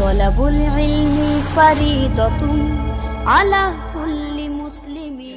তলাবুল ইলমি ফরিদাতুন আলা কুল্লি মুসলিমিন।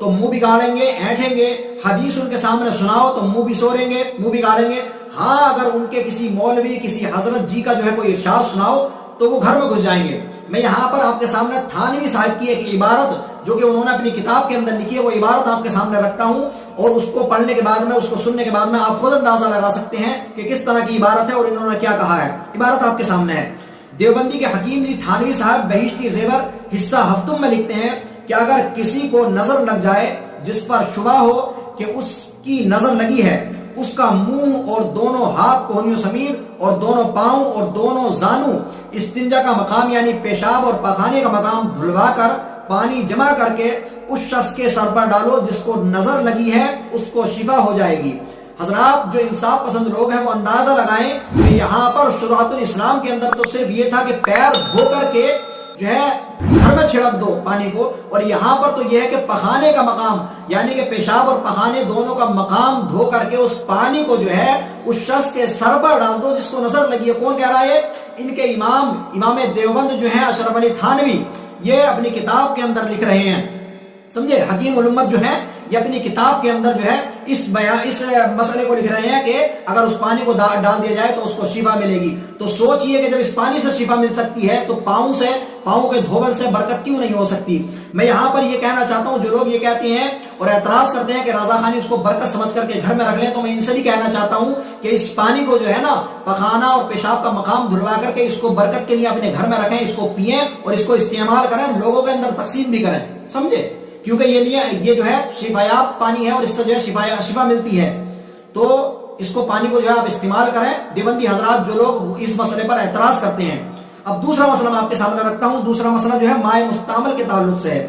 تو منہ بگاڑیں گے، اینٹیں گے، حدیث ان کے سامنے سناؤ تو منہ بھی سوریں گے، منہ بگاڑیں گے۔ ہاں اگر ان کے کسی مولوی، کسی حضرت جی کا جو ہے کوئی ارشاد سناؤ تو وہ گھر میں گھس جائیں گے۔ میں یہاں پر آپ کے سامنے تھانوی صاحب کی ایک عبارت جو کہ انہوں نے اپنی کتاب کے اندر لکھی ہے، وہ عبارت آپ کے سامنے رکھتا ہوں، اور اس کو پڑھنے کے بعد میں، اس کو سننے کے بعد میں آپ خود اندازہ لگا سکتے ہیں کہ کس طرح کی عبارت ہے اور انہوں نے کیا کہا ہے۔ عبارت آپ کے سامنے ہے۔ دیوبندی کے حکیم جی تھانوی صاحب بہشتی زیور حصہ ہفتم میں لکھتے ہیں کہ اگر کسی کو نظر لگ جائے جس پر شبہ ہو کہ اس کی نظر لگی ہے، اس کا منہ اور دونوں ہاتھ کوہنیوں سمیت اور دونوں پاؤں اور دونوں زانو استنجا کا مقام یعنی پیشاب اور پخانے کا مقام دھلوا کر پانی جمع کر کے اس شخص کے سر پر ڈالو جس کو نظر لگی ہے، اس کو شفا ہو جائے گی۔ حضرات جو انصاف پسند لوگ ہیں وہ اندازہ لگائیں کہ یہاں پر شروعات الاسلام کے اندر تو صرف یہ تھا کہ پیر دھو کر کے جو ہے گھر میں چھڑک دو پانی کو، اور یہاں پر تو یہ ہے کہ پخانے کا مقام یعنی کہ پیشاب اور پخانے دونوں کا مقام دھو کر کے اس پانی کو جو ہے اس شخص کے سر پر ڈال دو جس کو نظر لگی ہے۔ کون کہہ رہا ہے؟ ان کے امام دیوبند جو ہے اشرف علی تھانوی، یہ اپنی کتاب کے اندر لکھ رہے ہیں، سمجھے؟ حکیم الامت جو ہے یہ اپنی کتاب کے اندر جو ہے اس مسئلے کو لکھ رہے ہیں کہ اگر اس پانی کو ڈال دیا جائے تو اس کو شفا ملے گی۔ تو سوچئے کہ جب اس پانی سے شفا مل سکتی ہے تو پاؤں کے دھوبن سے برکت کیوں نہیں ہو سکتی؟ میں یہاں پر یہ کہنا چاہتا ہوں، جو لوگ یہ کہتے ہیں اور اعتراض کرتے ہیں کہ رضا خانی اس کو برکت سمجھ کر کے گھر میں رکھ لیں، تو میں ان سے بھی کہنا چاہتا ہوں کہ اس پانی کو جو ہے نا پخانا اور پیشاب کا مقام دھلوا کر کے اس کو برکت کے لیے اپنے گھر میں رکھیں، اس کو پئیں اور اس کو استعمال کریں، لوگوں کے اندر تقسیم بھی کریں، سمجھے؟ کیونکہ یہ جو ہے شفایاب پانی ہے اور اس سے جو ہے شفا ملتی ہے، تو اس کو پانی کو جو ہے آپ استعمال کریں۔ دیوبندی حضرات جو لوگ اس مسئلے پر اعتراض کرتے ہیں۔ اب دوسرا مسئلہ میں آپ کے سامنے رکھتا ہوں۔ دوسرا مسئلہ جو ہے مائع مستعمل کے تعلق سے ہے،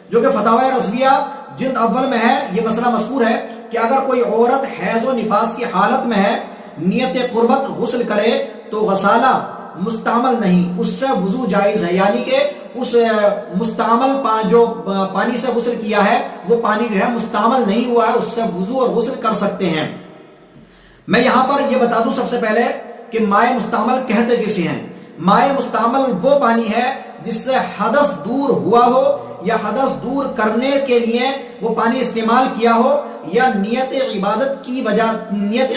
جو کہ فتاوی رضویہ جلد اول میں ہے۔ یہ مسئلہ مذکور ہے کہ اگر کوئی عورت حیض و نفاس کی حالت میں ہے، نیت قربت غسل کرے تو غسالہ مستعمل نہیں، اس سے وضو جائز ہے، یعنی کہ اس مستعمل جو پانی سے غسل کیا ہے وہ پانی جو ہے مستعمل نہیں ہوا ہے، اس سے وضو اور غسل کر سکتے ہیں۔ میں یہاں پر یہ بتا دوں سب سے پہلے کہ مائع مستعمل کہتے کسے ہیں۔ مائع مستعمل وہ پانی ہے جس سے حدث دور ہوا ہو یا حدث دور کرنے کے لیے وہ پانی استعمال کیا ہو، یا نیت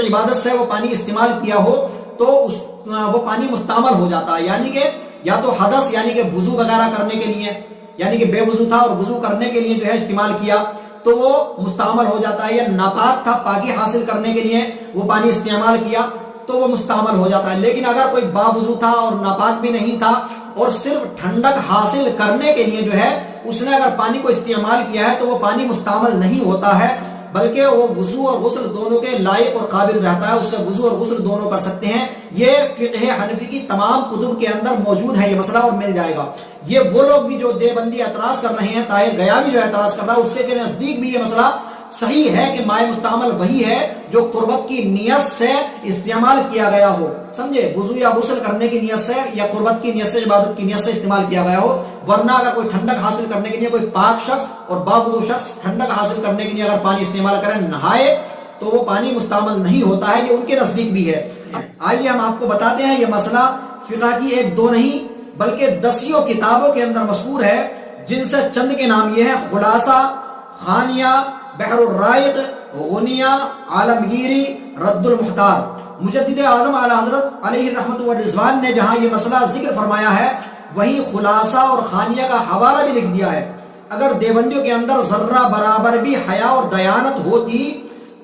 عبادت سے وہ پانی استعمال کیا ہو، تو وہ پانی مستعمل ہو جاتا ہے۔ یعنی کہ یا تو حدث یعنی کہ وضو وغیرہ کرنے کے لیے، یعنی کہ بے وضو تھا اور وضو کرنے کے لیے جو ہے استعمال کیا تو وہ مستعمل ہو جاتا ہے، یا ناپاک تھا، پاکی حاصل کرنے کے لیے وہ پانی استعمال کیا تو وہ مستعمل ہو جاتا ہے۔ لیکن اگر کوئی باوضو تھا اور ناپاک بھی نہیں تھا اور صرف ٹھنڈک حاصل کرنے کے لیے جو ہے اس نے اگر پانی کو استعمال کیا ہے تو وہ پانی مستعمل نہیں ہوتا ہے، بلکہ وہ وضو اور غسل دونوں کے لائق اور قابل رہتا ہے، اس سے وضو اور غسل دونوں کر سکتے ہیں۔ یہ فقہ حنفی کی تمام کتب کے اندر موجود ہے یہ مسئلہ اور مل جائے گا۔ یہ وہ لوگ بھی جو دیوبندی اعتراض کر رہے ہیں، طاہر غیابی جو اعتراض کر رہا ہے، اس کے نزدیک بھی یہ مسئلہ صحیح ہے کہ مائع مستعمل وہی ہے جو قربت کی نیت سے استعمال کیا گیا ہو، سمجھے؟ وضو یا غسل کرنے کی نیت سے یا قربت کی نیت سے، عبادت کی نیت سے استعمال کیا گیا ہو۔ ورنہ اگر کوئی ٹھنڈک حاصل کرنے کے لیے کوئی پاک شخص اور باوضو شخص ٹھنڈک حاصل کرنے کے لیے اگر پانی استعمال کرے، نہائے، تو وہ پانی مستعمل نہیں ہوتا ہے۔ یہ ان کے نزدیک بھی ہے۔ آئیے ہم آپ کو بتاتے ہیں، یہ مسئلہ فقہ کی ایک دو نہیں بلکہ دسیوں کتابوں کے اندر مذکور ہے، جن سے چند کے نام یہ ہیں: خلاصہ، خانیہ، بحر الرائق، غنیہ، عالمگیری، رد المختار۔ مجدد اعظم اعلی حضرت علیہ الرحمۃ والرضوان نے جہاں یہ مسئلہ ذکر فرمایا ہے، وہیں خلاصہ اور خانیہ کا حوالہ بھی لکھ دیا ہے۔ اگر دیوبندیوں کے اندر ذرہ برابر بھی حیا اور دیانت ہوتی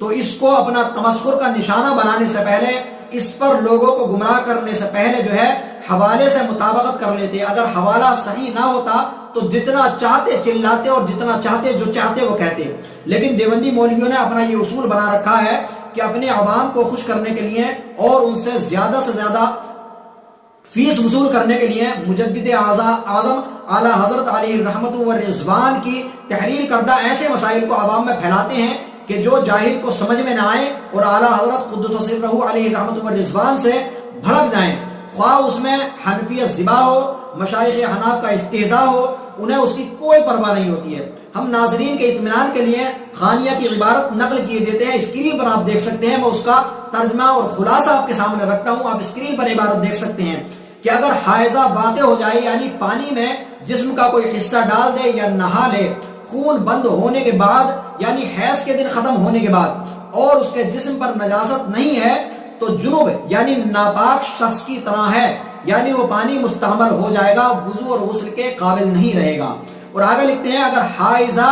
تو اس کو اپنا تمسخر کا نشانہ بنانے سے پہلے، اس پر لوگوں کو گمراہ کرنے سے پہلے جو ہے حوالے سے مطابقت کر لیتے۔ اگر حوالہ صحیح نہ ہوتا تو جتنا چاہتے چلاتے اور جتنا چاہتے جو چاہتے وہ کہتے۔ لیکن دیوبندی مولویوں نے اپنا یہ اصول بنا رکھا ہے کہ اپنے عوام کو خوش کرنے کے لیے اور ان سے زیادہ فیس وصول کرنے کے لیے مجدد اعظم اعلی حضرت علیہ الرحمۃ والرضوان کی تحریر کردہ ایسے مسائل کو عوام میں پھیلاتے ہیں کہ جو جاہل کو سمجھ میں نہ آئے اور اعلی حضرت قدس سرہ علیہ الرحمۃ والرضوان سے بھڑک جائیں، خواہ اس میں حنفیت ذبح ہو، مشائخ حناف کا استہزاء ہو، انہیں اس کی کوئی پرواہ نہیں ہوتی ہے۔ ہم ناظرین کے اطمینان کے لیے خانیہ کی عبارت نقل کیے دیتے ہیں، اسکرین پر آپ دیکھ سکتے ہیں، میں اس کا ترجمہ اور خلاصہ آپ کے سامنے رکھتا ہوں، آپ اسکرین پر عبارت دیکھ سکتے ہیں کہ اگر حائضہ واقع ہو جائے، یعنی پانی میں جسم کا کوئی حصہ ڈال دے یا نہا لے، خون بند ہونے کے بعد یعنی حیض کے دن ختم ہونے کے بعد اور اس کے جسم پر نجاست نہیں ہے تو جنوب یعنی ناپاک شخص کی طرح ہے، یعنی وہ پانی مستعمل ہو جائے گا، وضو اور غسل کے قابل نہیں رہے گا۔ اور آگے لکھتے ہیں اگر حائضہ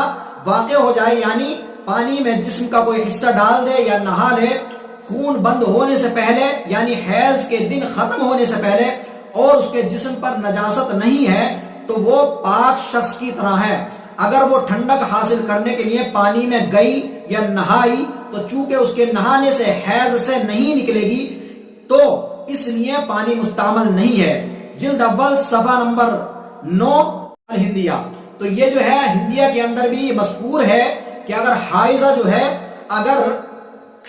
واقع ہو جائے یعنی پانی میں جسم کا کوئی حصہ ڈال دے یا نہا لے خون بند ہونے سے پہلے یعنی حیض کے دن ختم ہونے سے پہلے اور اس کے جسم پر نجاست نہیں ہے تو وہ پاک شخص کی طرح ہے۔ اگر وہ ٹھنڈک حاصل کرنے کے لیے پانی میں گئی یا نہائی تو چونکہ اس کے نہانے سے حیض سے نہیں نکلے گی تو اس لیے پانی مستعمل نہیں ہے۔ جلد اول صفحہ نمبر 9 الہندیہ۔ تو یہ جو ہے ہندیہ کے اندر بھی مذکور ہے کہ اگر حائضہ جو ہے اگر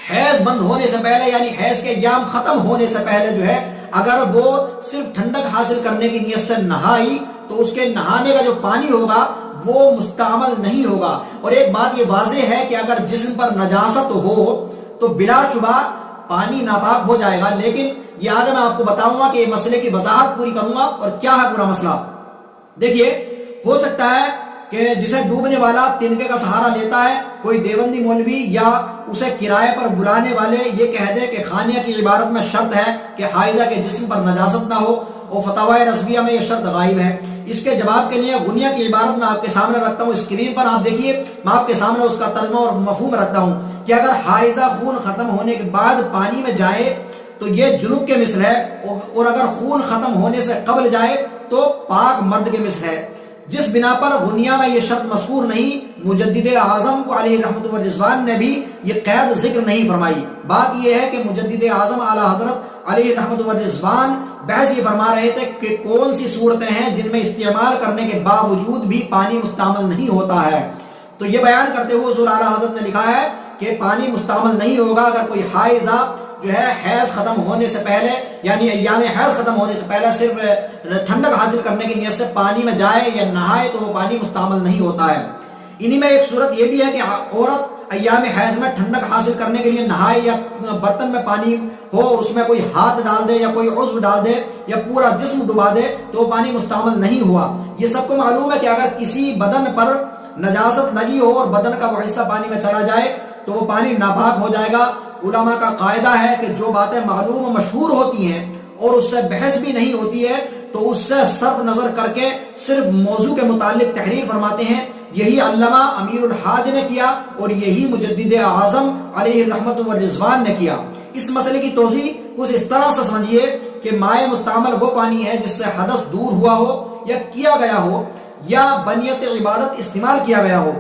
حیض بند ہونے سے پہلے یعنی حیض کے ایام ختم ہونے سے پہلے جو ہے اگر وہ صرف ٹھنڈک حاصل کرنے کی نیت سے نہائی تو اس کے نہانے کا جو پانی ہوگا وہ مستعمل نہیں ہوگا۔ اور ایک بات یہ واضح ہے کہ اگر جسم پر نجاست ہو تو بلا شبہ پانی ناپاک ہو جائے گا، لیکن یہ آگے میں آپ کو بتاؤں گا کہ یہ مسئلے کی وضاحت پوری کروں گا اور کیا ہے پورا مسئلہ۔ دیکھیے ہو سکتا ہے کہ جسے ڈوبنے والا تنکے کا سہارا لیتا ہے کوئی دیوبندی مولوی یا اسے کرائے پر بلانے والے یہ کہہ دے کہ خانیہ کی عبارت میں شرط ہے کہ حائضہ کے جسم پر نجاست نہ ہو اور فتاوی رضویہ میں یہ شرط غائب ہے۔ اس کے جواب کے لیے غنیہ کی عبارت میں آپ کے سامنے رکھتا ہوں، اسکرین پر آپ دیکھیے، میں آپ کے سامنے اس کا ترجمہ اور مفہوم رکھتا ہوں کہ اگر حائضہ خون ختم ہونے کے بعد پانی میں جائے تو یہ جنوب کے مثل ہے، اور اگر خون ختم ہونے سے قبل جائے تو پاک مرد کے مثل ہے۔ جس بنا پر غنیہ میں یہ شرط مذکور نہیں، مجدد اعظم کو علیہ رحمت و رضوان نے بھی یہ قید ذکر نہیں فرمائی۔ بات یہ ہے کہ مجدد اعظم اعلیٰ حضرت علیہ رحمت و رضوان بحث یہ فرما رہے تھے کہ کون سی صورتیں ہیں جن میں استعمال کرنے کے باوجود بھی پانی مستعمل نہیں ہوتا ہے۔ تو یہ بیان کرتے ہوئے حضور اعلیٰ حضرت نے لکھا ہے کہ پانی مستعمل نہیں ہوگا اگر کوئی حائضہ جو ہے حیض ختم ہونے سے پہلے یعنی ایام حیض ختم ہونے سے پہلے صرف ٹھنڈک حاصل کرنے کی نیت سے پانی میں جائے یا نہائے تو وہ پانی مستعمل نہیں ہوتا ہے۔ انہی میں ایک صورت یہ بھی ہے کہ عورت ایام حیض میں ٹھنڈک حاصل کرنے کے لیے نہائے یا برتن میں پانی ہو اور اس میں کوئی ہاتھ ڈال دے یا کوئی عضو ڈال دے یا پورا جسم ڈبا دے تو وہ پانی مستعمل نہیں ہوا۔ یہ سب کو معلوم ہے کہ اگر کسی بدن پر نجاست لگی ہو اور بدن کا وہ حصہ پانی میں چلا جائے تو وہ پانی ناپاک ہو جائے گا۔ علماء کا قاعدہ ہے کہ جو باتیں معلوم و مشہور ہوتی ہیں اور اس سے بحث بھی نہیں ہوتی ہے تو اس سے صرف نظر کر کے صرف موضوع کے متعلق تحریر فرماتے ہیں۔ یہی علامہ امیر الحاج نے کیا اور یہی مجدد اعظم علیہ رحمت و رضوان نے کیا۔ اس مسئلے کی توضیح کچھ اس طرح سے سمجھیے کہ مائع مستعمل وہ پانی ہے جس سے حدث دور ہوا ہو یا کیا گیا ہو یا بنیت عبادت استعمال کیا گیا ہو۔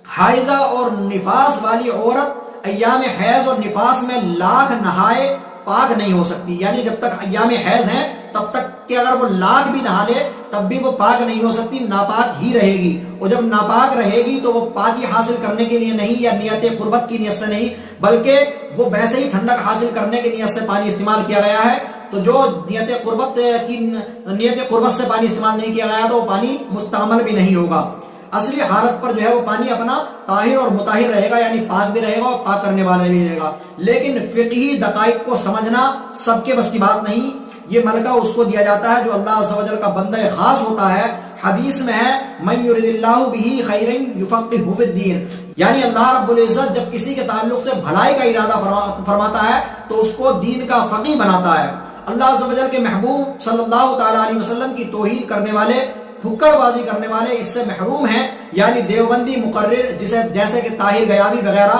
حائضہ اور نفاس والی عورت ایام حیض اور نفاس میں لاکھ نہائے پاک نہیں ہو سکتی، یعنی جب تک ایام حیض ہیں تب تک کہ اگر وہ لاکھ بھی نہا لے تب بھی وہ پاک نہیں ہو سکتی، ناپاک ہی رہے گی۔ اور جب ناپاک رہے گی تو وہ پاکی حاصل کرنے کے لیے نہیں یا نیت قربت کی نیت سے نہیں بلکہ وہ ویسے ہی ٹھنڈک حاصل کرنے کی نیت سے پانی استعمال کیا گیا ہے۔ تو جو نیت قربت سے پانی استعمال نہیں کیا گیا تو وہ پانی مستعمل بھی نہیں ہوگا۔ اصلی حالت پر جو ہے وہ پانی اپنا طاہر اور مطہر رہے گا، یعنی پاک بھی رہے گا اور پاک کرنے والا بھی رہے گا۔ لیکن فقہی دقائق کو سمجھنا سب کے بس کی بات نہیں، یہ ملکہ اس کو دیا جاتا ہے جو اللہ عز و جل کا بندہ خاص ہوتا ہے۔ حدیث میں ہے من یرید اللہ بہ خیرا یفقہہ فی الدین، یعنی اللہ رب العزت جب کسی کے تعلق سے بھلائی کا ارادہ فرماتا ہے تو اس کو دین کا فقیہ بناتا ہے۔ اللہ عز و جل کے محبوب صلی اللہ تعالی علیہ وسلم کی توہین کرنے والے، پھکڑ بازی کرنے والے اس سے محروم ہیں، یعنی دیوبندی مقرر جیسے کہ طاہر غیابی وغیرہ۔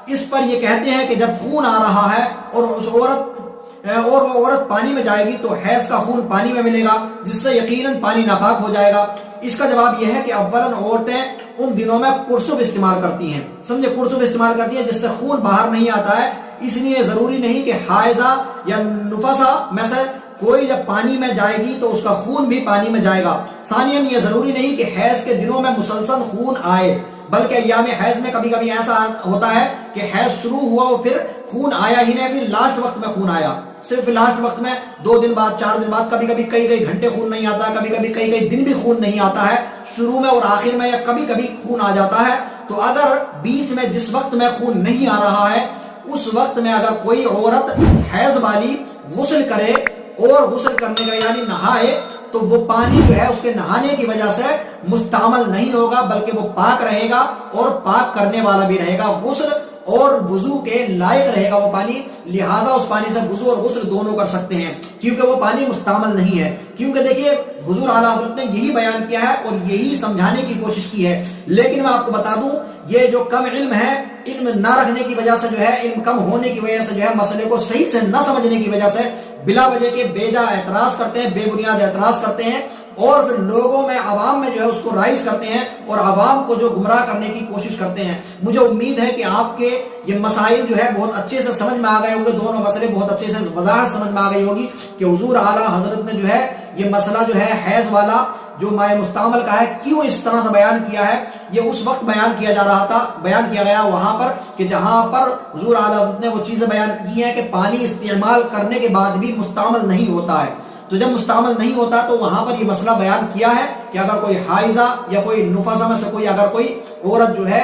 اس پر یہ کہتے ہیں کہ جب خون آ رہا ہے اور وہ عورت پانی میں جائے گی تو حیض کا خون پانی میں ملے گا جس سے یقیناً پانی ناپاک ہو جائے گا۔ اس کا جواب یہ ہے کہ اولاً عورتیں ان دنوں میں کرسف استعمال کرتی ہیں، سمجھے کرسف استعمال کرتی ہیں جس سے خون باہر نہیں آتا ہے، اس لیے ضروری نہیں کہ حائضہ یا نفسا میں سے کوئی جب پانی میں جائے گی تو اس کا خون بھی پانی میں جائے گا۔ ثانیاً یہ ضروری نہیں کہ حیض کے دنوں میں مسلسل خون آئے، بلکہ ایام حیض میں کبھی کبھی ایسا ہوتا ہے کہ حیض شروع ہوا اور پھر خون آیا ہی نہیں، پھر لاسٹ وقت میں خون آیا، صرف لاسٹ وقت میں 2 دن بعد 4 دن بعد، کبھی کبھی کئی گھنٹے خون نہیں آتا، کبھی کبھی کئی دن بھی خون نہیں آتا ہے، شروع میں اور آخر میں یا کبھی کبھی خون آ جاتا ہے۔ تو اگر بیچ میں جس وقت میں خون نہیں آ رہا ہے اس وقت میں اگر کوئی عورت حیض والی غسل کرے اور غسل کرنے کا یعنی نہائے تو وہ پانی جو ہے اس کے نہانے کی وجہ سے مستعمل نہیں ہوگا، بلکہ وہ پاک رہے گا اور پاک کرنے والا بھی رہے گا، غسل اور وضو کے لائق رہے گا وہ پانی، لہٰذا اس پانی سے وضو اور غسل دونوں کر سکتے ہیں، کیونکہ وہ پانی مستعمل نہیں ہے۔ کیونکہ دیکھیے حضور اعلیٰ حضرت نے یہی بیان کیا ہے اور یہی سمجھانے کی کوشش کی ہے، لیکن میں آپ کو بتا دوں یہ جو کم علم ہے، علم نہ رکھنے کی وجہ سے جو ہے، علم کم ہونے کی وجہ سے جو ہے، مسئلے کو صحیح سے نہ سمجھنے کی وجہ سے بلا وجہ کے بے جا اعتراض کرتے ہیں، بے بنیاد اعتراض کرتے ہیں، اور پھر لوگوں میں، عوام میں جو ہے اس کو رائج کرتے ہیں اور عوام کو جو گمراہ کرنے کی کوشش کرتے ہیں۔ مجھے امید ہے کہ آپ کے یہ مسائل جو ہے بہت اچھے سے سمجھ میں آ گئے ہوں گے، دونوں مسئلے بہت اچھے سے وضاحت سمجھ میں آ گئی ہوگی کہ حضور اعلیٰ حضرت نے جو ہے یہ مسئلہ جو ہے حیض والا جو مائع مستعمل کا ہے کیوں اس طرح سے بیان کیا ہے۔ یہ اس وقت بیان کیا جا رہا تھا، بیان کیا گیا وہاں پر کہ جہاں پر حضور اعلیٰ حضرت نے وہ چیزیں بیان کی ہیں کہ پانی استعمال کرنے کے بعد بھی مستعمل نہیں ہوتا ہے، تو جب مستعمل نہیں ہوتا تو وہاں پر یہ مسئلہ بیان کیا ہے کہ اگر کوئی حائضہ یا کوئی نفسہ میں سے کوئی، اگر کوئی عورت جو ہے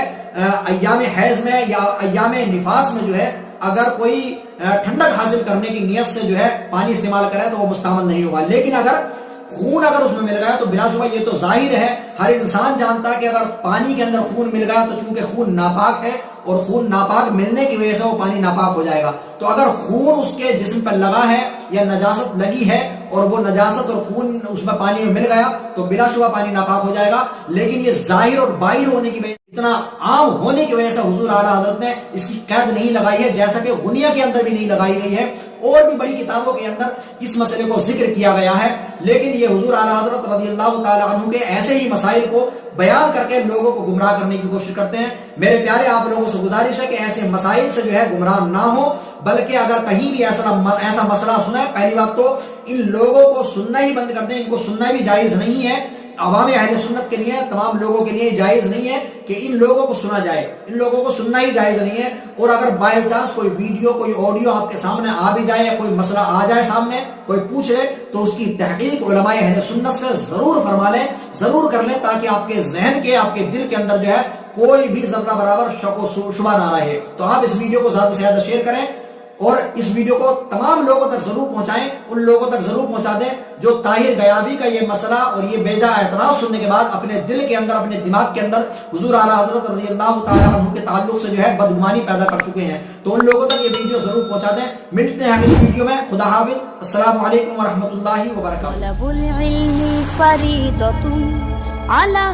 ایام حیض میں یا ایام نفاس میں جو ہے اگر کوئی ٹھنڈک حاصل کرنے کی نیت سے جو ہے پانی استعمال کرے تو وہ مستعمل نہیں ہوگا، لیکن اگر خون اگر اس میں مل گیا تو بلا شبہ یہ تو ظاہر ہے، ہر انسان جانتا ہے کہ اگر پانی کے اندر خون مل گیا تو چونکہ خون ناپاک ہے اور خون ناپاک ملنے کی وجہ سے وہ پانی ناپاک ہو جائے گا، تو اگر خون اس کے جسم پر لگا ہے یا نجاست لگی ہے اور وہ نجاست اور خون اس میں پانی میں مل گیا تو بلا شبہ پانی ناپاک ہو جائے گا، لیکن یہ ظاہر اور باہر ہونے کی وجہ اتنا عام ہونے کی وجہ سے حضور اعلیٰ حضرت نے اس کی قید نہیں لگائی ہے، جیسا کہ غنیہ کے اندر بھی نہیں لگائی گئی ہے، اور بھی بڑی کتابوں کے اندر اس مسئلے کو ذکر کیا گیا ہے، لیکن یہ حضور اعلیٰ حضرت رضی اللہ تعالیٰ عنہ کے ایسے ہی مسائل کو بیان کر کے لوگوں کو گمراہ کرنے کی کوشش کرتے ہیں۔ میرے پیارے آپ لوگوں سے گزارش ہے کہ ایسے مسائل سے جو ہے گمراہ نہ ہو، بلکہ اگر کہیں بھی ایسا مسئلہ سنا ہے، پہلی بات تو ان لوگوں کو سننا ہی بند کر دیں، ان کو سننا بھی جائز نہیں ہے، عوام اہل سنت کے لیے، تمام لوگوں کے لیے جائز نہیں ہے کہ ان لوگوں کو سنا جائے، ان لوگوں کو سننا ہی جائز نہیں ہے، اور اگر بائی چانس کوئی ویڈیو کوئی آڈیو آپ کے سامنے آ بھی جائے یا کوئی مسئلہ آ جائے سامنے کوئی پوچھ لے تو اس کی تحقیق علماء اہل سنت سے ضرور فرما لیں، ضرور کر لیں، تاکہ آپ کے ذہن کے، آپ کے دل کے اندر جو ہے کوئی بھی ذرہ برابر شک و شبہ نہ رہے۔ تو آپ اس ویڈیو کو زیادہ سے زیادہ شیئر کریں اور اس ویڈیو کو تمام لوگوں تک ضرور پہنچائیں، ان لوگوں تک ضرور پہنچا دیں جو طاہر غیابی کا یہ مسئلہ اور یہ بیجا اعتراض سننے کے بعد اپنے دل کے اندر، اپنے دماغ کے اندر حضور اعلیٰ حضرت رضی اللہ تعالیٰ عنہ کے تعلق سے جو ہے بدگمانی پیدا کر چکے ہیں، تو ان لوگوں تک یہ ویڈیو ضرور پہنچا دیں۔ ملتے ہیں اگلی ویڈیو میں، خدا حافظ، السلام علیکم ورحمۃ اللہ وبرکاتہ۔ طلب العلم فریضۃ علی